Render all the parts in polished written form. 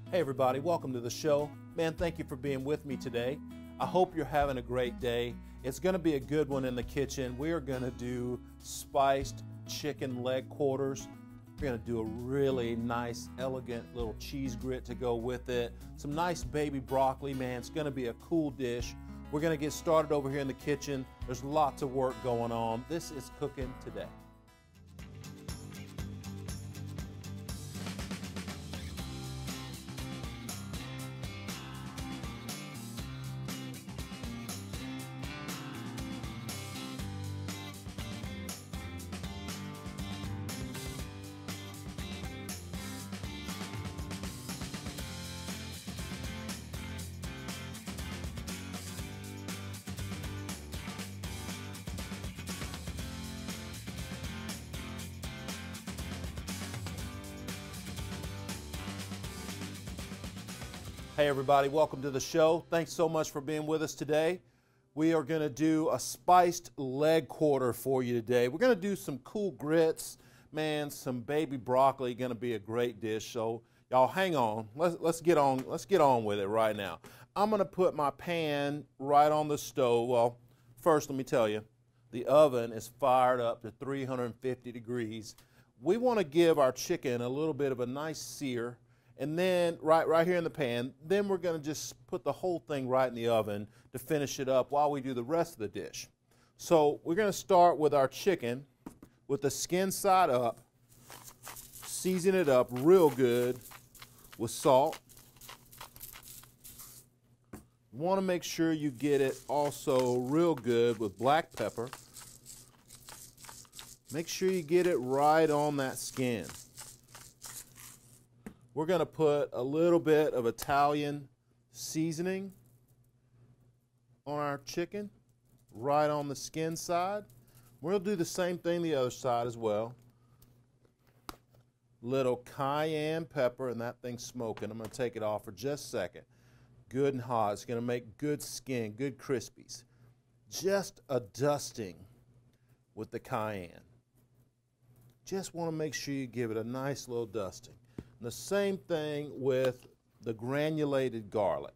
Hey everybody, welcome to the show. Man, thank you for being with me today. I hope you're having a great day. It's going to be a good one in the kitchen. We are going to do spiced chicken leg quarters. We're going to do a really nice, elegant little cheese grit to go with it. Some nice baby broccoli, man. It's going to be a cool dish. We're going to get started over here in the kitchen. There's lots of work going on. This is cooking today. Hey everybody, welcome to the show. Thanks so much for being with us today. We are going to do a spiced leg quarter for you today. We're going to do some cool grits. Man, some baby broccoli, going to be a great dish. So y'all hang on. Let's get on with it right now. I'm going to put my pan right on the stove. Well, first let me tell you, the oven is fired up to 350 degrees. We want to give our chicken a little bit of a nice sear. And then right here in the pan, then we're going to just put the whole thing right in the oven to finish it up while we do the rest of the dish. So we're going to start with our chicken with the skin side up, season it up real good with salt. You want to make sure you get it also real good with black pepper. Make sure you get it right on that skin. We're going to put a little bit of Italian seasoning on our chicken, right on the skin side. We'll do the same thing the other side as well. Little cayenne pepper, and that thing's smoking. I'm going to take it off for just a second. Good and hot. It's going to make good skin, good crispies. Just a dusting with the cayenne. Just want to make sure you give it a nice little dusting. The same thing with the granulated garlic.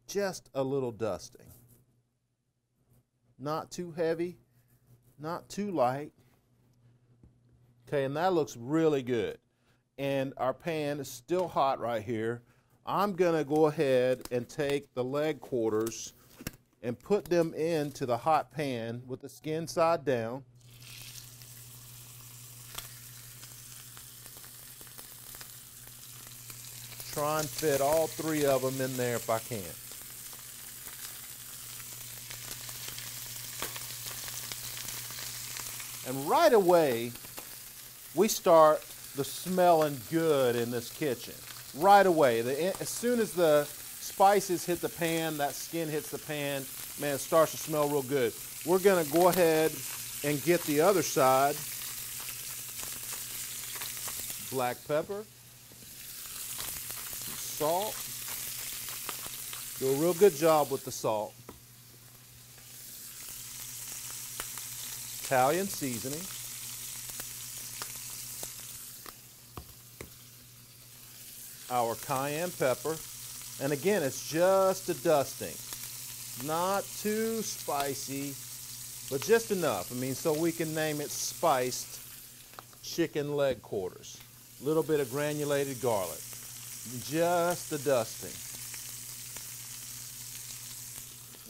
Just a little dusting. Not too heavy, not too light. Okay, and that looks really good. And our pan is still hot right here. I'm going to go ahead and take the leg quarters and put them into the hot pan with the skin side down. Try and fit all three of them in there if I can. And right away, we start the smelling good in this kitchen. Right away. As soon as the spices hit the pan, that skin hits the pan, man, it starts to smell real good. We're going to go ahead and get the other side. Black pepper. Salt. Do a real good job with the salt. Italian seasoning. Our cayenne pepper. And again, it's just a dusting. Not too spicy, but just enough. I mean, so we can name it spiced chicken leg quarters. A little bit of granulated garlic. Just the dusting.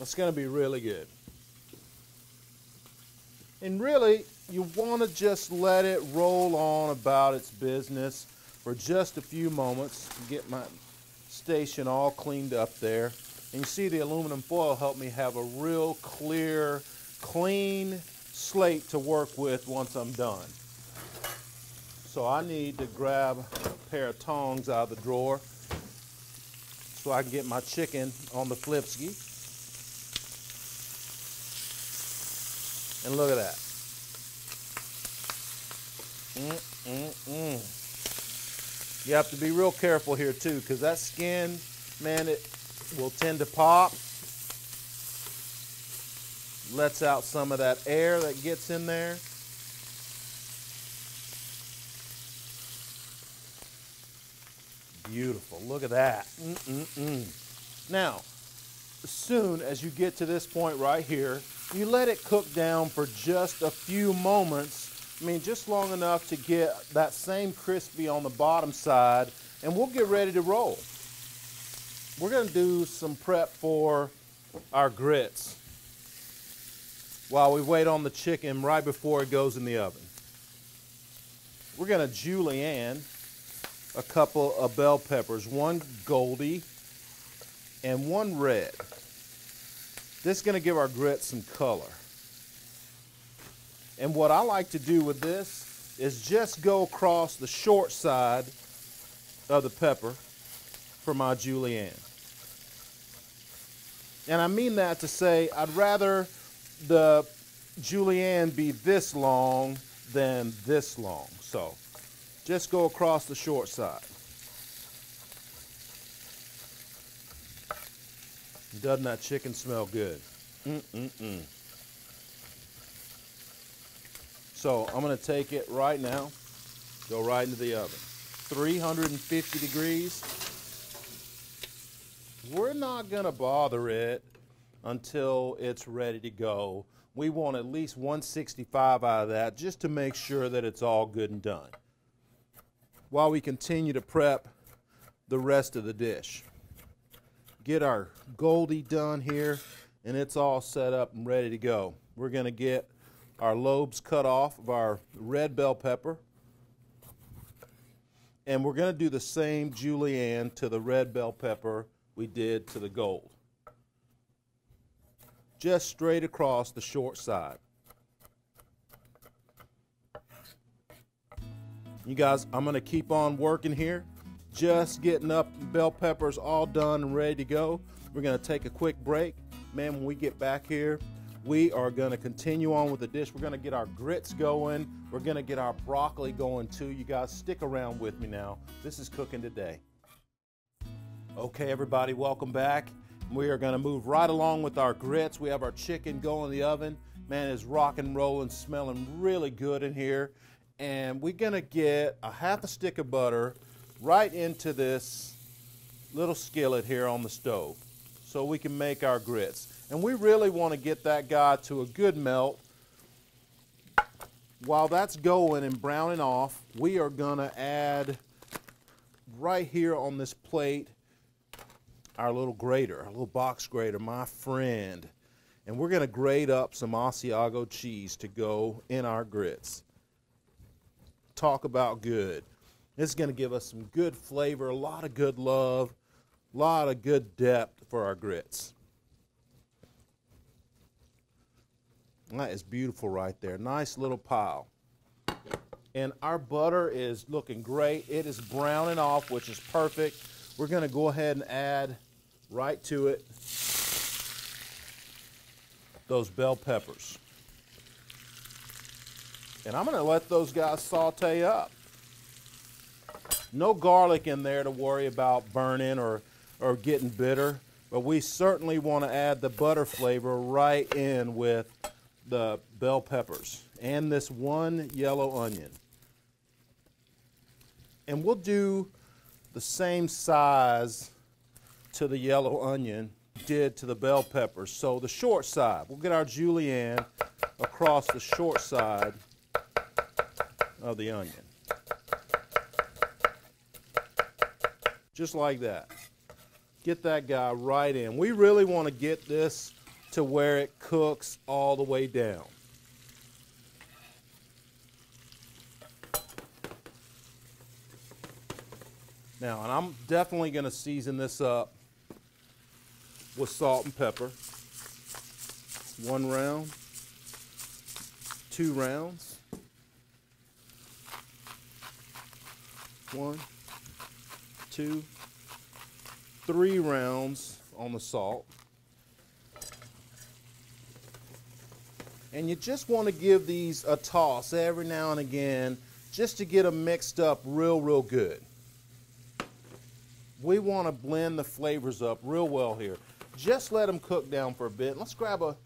It's going to be really good. And really, you want to just let it roll on about its business for just a few moments. Get my station all cleaned up there. And you see the aluminum foil helped me have a real clear, clean slate to work with once I'm done. So I need to grab a pair of tongs out of the drawer so I can get my chicken on the flipski. And look at that. You have to be real careful here too, because that skin, man, it will tend to pop. Lets out some of that air that gets in there. Beautiful. Look at that. Now, as soon as you get to this point right here, you let it cook down for just a few moments. I mean, just long enough to get that same crispy on the bottom side, and we'll get ready to roll. We're going to do some prep for our grits while we wait on the chicken right before it goes in the oven. We're going to julienne a couple of bell peppers, one goldie and one red. This is going to give our grits some color. And what I like to do with this is just go across the short side of the pepper for my julienne. And I mean that to say I'd rather the julienne be this long than this long. So just go across the short side. Doesn't that chicken smell good? So I'm going to take it right now, go right into the oven. 350 degrees. We're not going to bother it until it's ready to go. We want at least 165 out of that just to make sure that it's all good and done, while we continue to prep the rest of the dish. Get our goldie done here, and it's all set up and ready to go. We're going to get our lobes cut off of our red bell pepper, and we're going to do the same julienne to the red bell pepper we did to the gold. Just straight across the short side. You guys, I'm going to keep on working here, just getting up bell peppers all done and ready to go. We're going to take a quick break. Man, when we get back here, we are going to continue on with the dish. We're going to get our grits going. We're going to get our broccoli going too. You guys, stick around with me now. This is Cooking Today. Okay, everybody, welcome back. We are going to move right along with our grits. We have our chicken going in the oven. Man, it's rock and rolling, smelling really good in here. And we're going to get a half a stick of butter right into this little skillet here on the stove so we can make our grits. And we really want to get that guy to a good melt. While that's going and browning off, we are going to add right here on this plate our little grater, our little box grater, my friend. And we're going to grate up some Asiago cheese to go in our grits. Talk about good. This is going to give us some good flavor, a lot of good love, a lot of good depth for our grits. That is beautiful right there. Nice little pile. And our butter is looking great. It is browning off, which is perfect. We're going to go ahead and add right to it those bell peppers. And I'm going to let those guys saute up. No garlic in there to worry about burning or getting bitter, but we certainly want to add the butter flavor right in with the bell peppers and this one yellow onion. And we'll do the same size to the yellow onion did to the bell peppers. So the short side, we'll get our julienne across the short side of the onion. Just like that. Get that guy right in. We really want to get this to where it cooks all the way down. Now, and I'm definitely going to season this up with salt and pepper. 1 round, 2 rounds, 1, 2, 3 rounds on the salt. And you just want to give these a toss every now and again just to get them mixed up real good. We want to blend the flavors up real well here. Just let them cook down for a bit. Let's grab a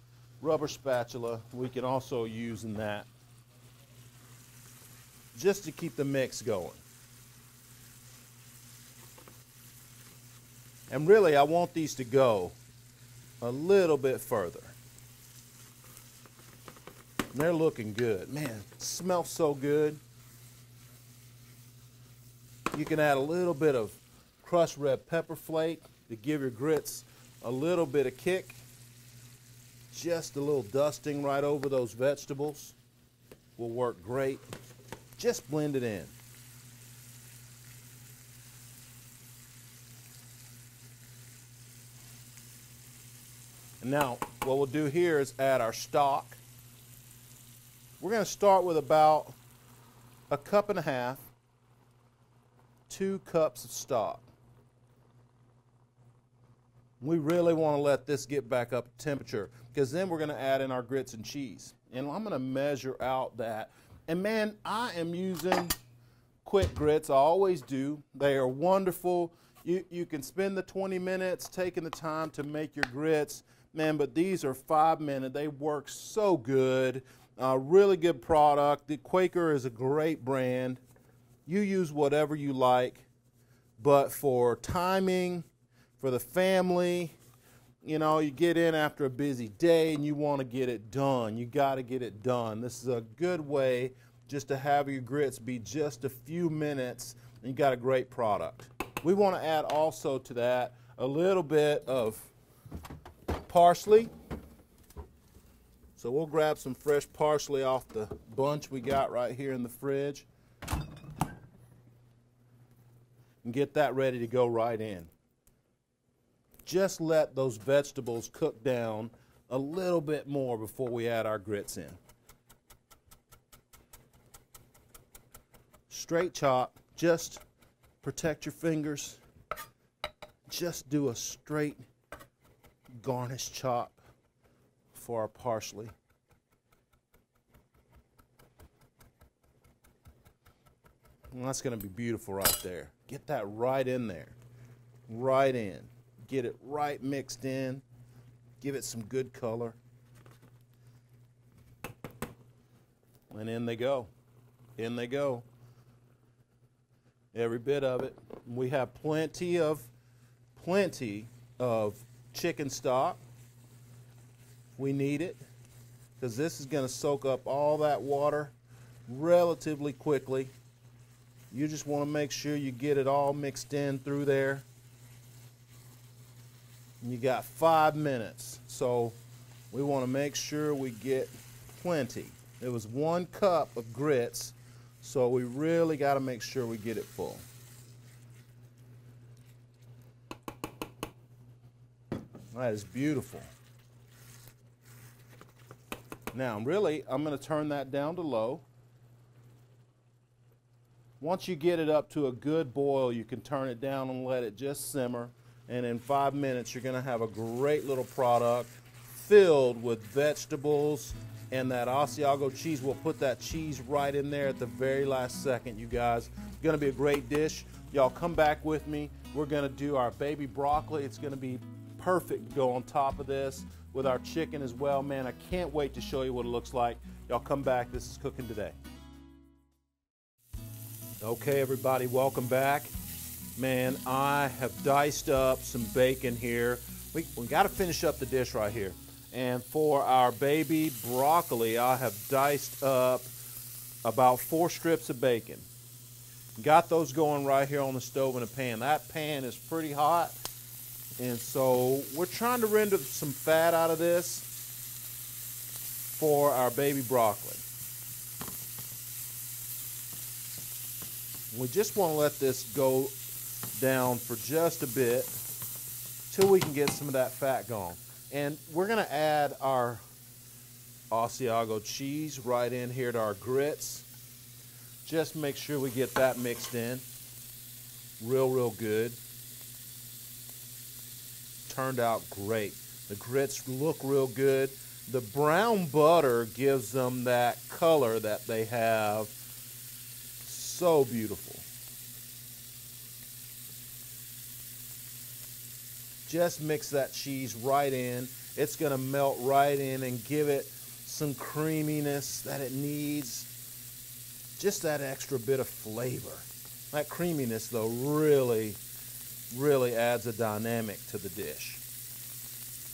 rubber spatula. We can also use in that just to keep the mix going. And really, I want these to go a little bit further. And they're looking good. Man, it smells so good. You can add a little bit of crushed red pepper flake to give your grits a little bit of kick. Just a little dusting right over those vegetables will work great. Just blend it in. And now what we'll do here is add our stock. We're going to start with about a cup and a half, 2 cups of stock. We really want to let this get back up to temperature because then we're going to add in our grits and cheese. And I'm going to measure out that. And man, I am using quick grits. I always do. They are wonderful. You can spend the 20 minutes taking the time to make your grits. Man, but these are 5-minute. They work so good. Really good product. The Quaker is a great brand. You use whatever you like. But for timing, for the family, you know, you get in after a busy day and you want to get it done. You got to get it done. This is a good way just to have your grits be just a few minutes and you got a great product. We want to add also to that a little bit of parsley. So we'll grab some fresh parsley off the bunch we got right here in the fridge and get that ready to go right in. Just let those vegetables cook down a little bit more before we add our grits in. Straight chop, just protect your fingers. Just do a straight garnish chop for our parsley. And that's going to be beautiful right there. Get that right in there, right in. Get it right mixed in. Give it some good color. And in they go. In they go. Every bit of it. We have plenty of chicken stock. We need it because this is going to soak up all that water relatively quickly. You just want to make sure you get it all mixed in through there. You got 5 minutes, so we want to make sure we get plenty. It was 1 cup of grits, so we really got to make sure we get it full. That is beautiful. Now, really, I'm going to turn that down to low. Once you get it up to a good boil, you can turn it down and let it just simmer. And in 5 minutes, you're going to have a great little product filled with vegetables and that Asiago cheese. We'll put that cheese right in there at the very last second, you guys. It's going to be a great dish. Y'all come back with me. We're going to do our baby broccoli. It's going to be perfect to go on top of this with our chicken as well. Man, I can't wait to show you what it looks like. Y'all come back. This is Cooking Today. Okay, everybody, welcome back. Man, I have diced up some bacon here. We got to finish up the dish right here. And for our baby broccoli, I have diced up about 4 strips of bacon. Got those going right here on the stove in a pan. That pan is pretty hot. And so we're trying to render some fat out of this for our baby broccoli. We just want to let this go down for just a bit till we can get some of that fat gone. And we're going to add our Asiago cheese right in here to our grits. Just make sure we get that mixed in real good. Turned out great. The grits look real good. The brown butter gives them that color that they have. So beautiful. Just mix that cheese right in. It's going to melt right in and give it some creaminess that it needs. Just that extra bit of flavor. That creaminess, though, really really adds a dynamic to the dish.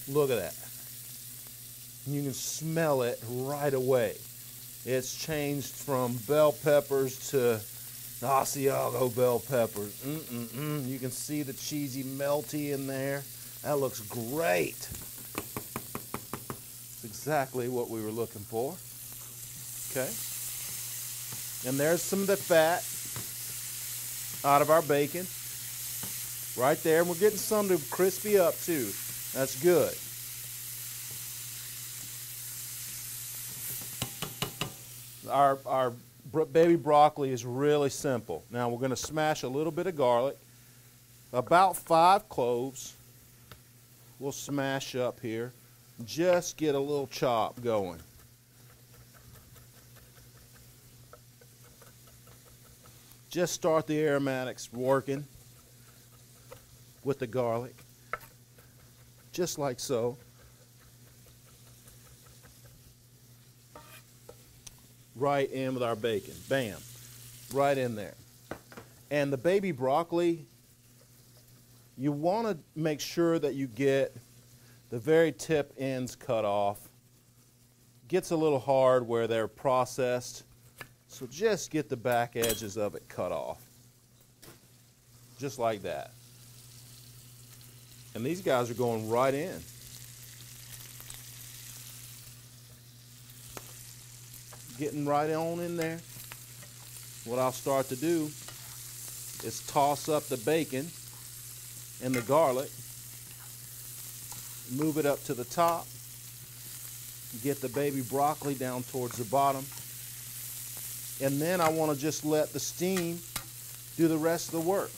Look at that. You can smell it right away. It's changed from bell peppers to Asiago bell peppers. You can see the cheesy melty in there. That looks great. It's exactly what we were looking for. Okay. And there's some of the fat out of our bacon. Right there. And we're getting some to crispy up too. That's good. Our baby broccoli is really simple. Now we're going to smash a little bit of garlic. About 5 cloves. We'll smash up here. Just get a little chop going. Just start the aromatics working with the garlic. Just like so. Right in with our bacon. Bam. Right in there. And the baby broccoli, you want to make sure that you get the very tip ends cut off. Gets a little hard where they're processed, so just get the back edges of it cut off. Just like that. And these guys are going right in. Getting right on in there. What I'll start to do is toss up the bacon and the garlic, move it up to the top, get the baby broccoli down towards the bottom, and then I want to just let the steam do the rest of the work.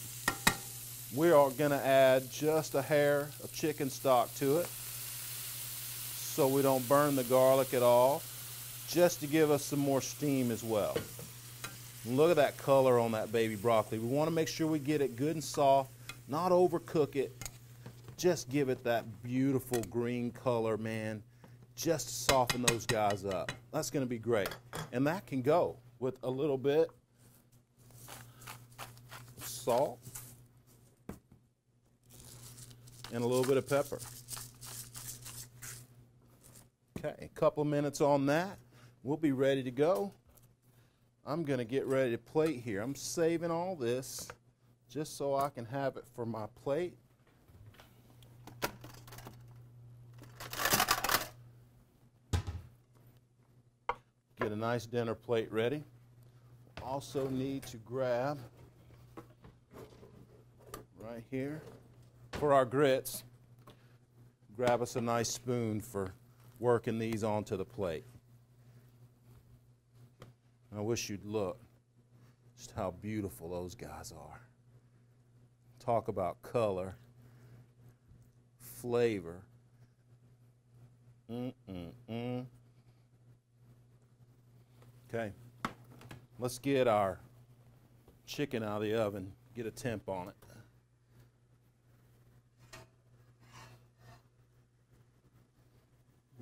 We are going to add just a hair of chicken stock to it so we don't burn the garlic at all, just to give us some more steam as well. And look at that color on that baby broccoli. We want to make sure we get it good and soft, not overcook it. Just give it that beautiful green color, man. Just to soften those guys up. That's going to be great. And that can go with a little bit of salt and a little bit of pepper. Okay, a couple of minutes on that. We'll be ready to go. I'm going to get ready to plate here. I'm saving all this just so I can have it for my plate. Get a nice dinner plate ready. Also need to grab right here for our grits. Grab us a nice spoon for working these onto the plate. I wish you'd look just how beautiful those guys are. Talk about color, flavor. Okay, let's get our chicken out of the oven, get a temp on it.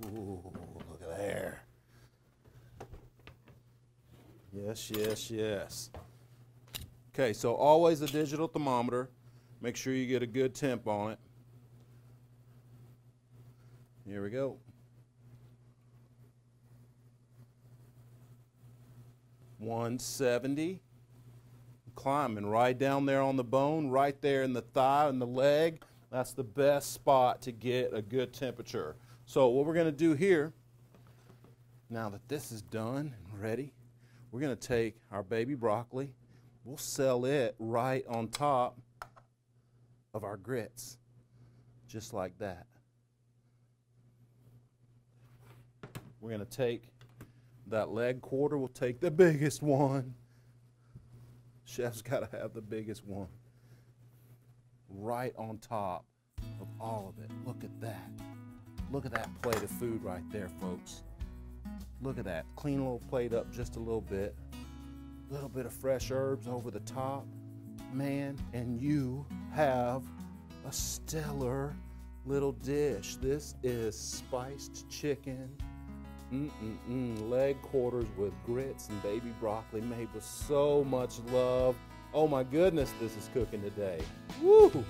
Ooh, look at there. Yes, yes, yes. Okay, so always a digital thermometer. Make sure you get a good temp on it. Here we go. 170. Climbing right down there on the bone, right there in the thigh and the leg. That's the best spot to get a good temperature. So what we're going to do here, now that this is done and ready, we're going to take our baby broccoli. We'll sell it right on top of our grits, just like that. We're going to take that leg quarter. We'll take the biggest one. Chef's got to have the biggest one. Right on top of all of it. Look at that. Look at that plate of food right there, folks. Look at that. Clean a little plate up just a little bit. A little bit of fresh herbs over the top. Man, and you have a stellar little dish. This is spiced chicken. Leg quarters with grits and baby broccoli made with so much love. Oh my goodness, this is cooking today. Woo!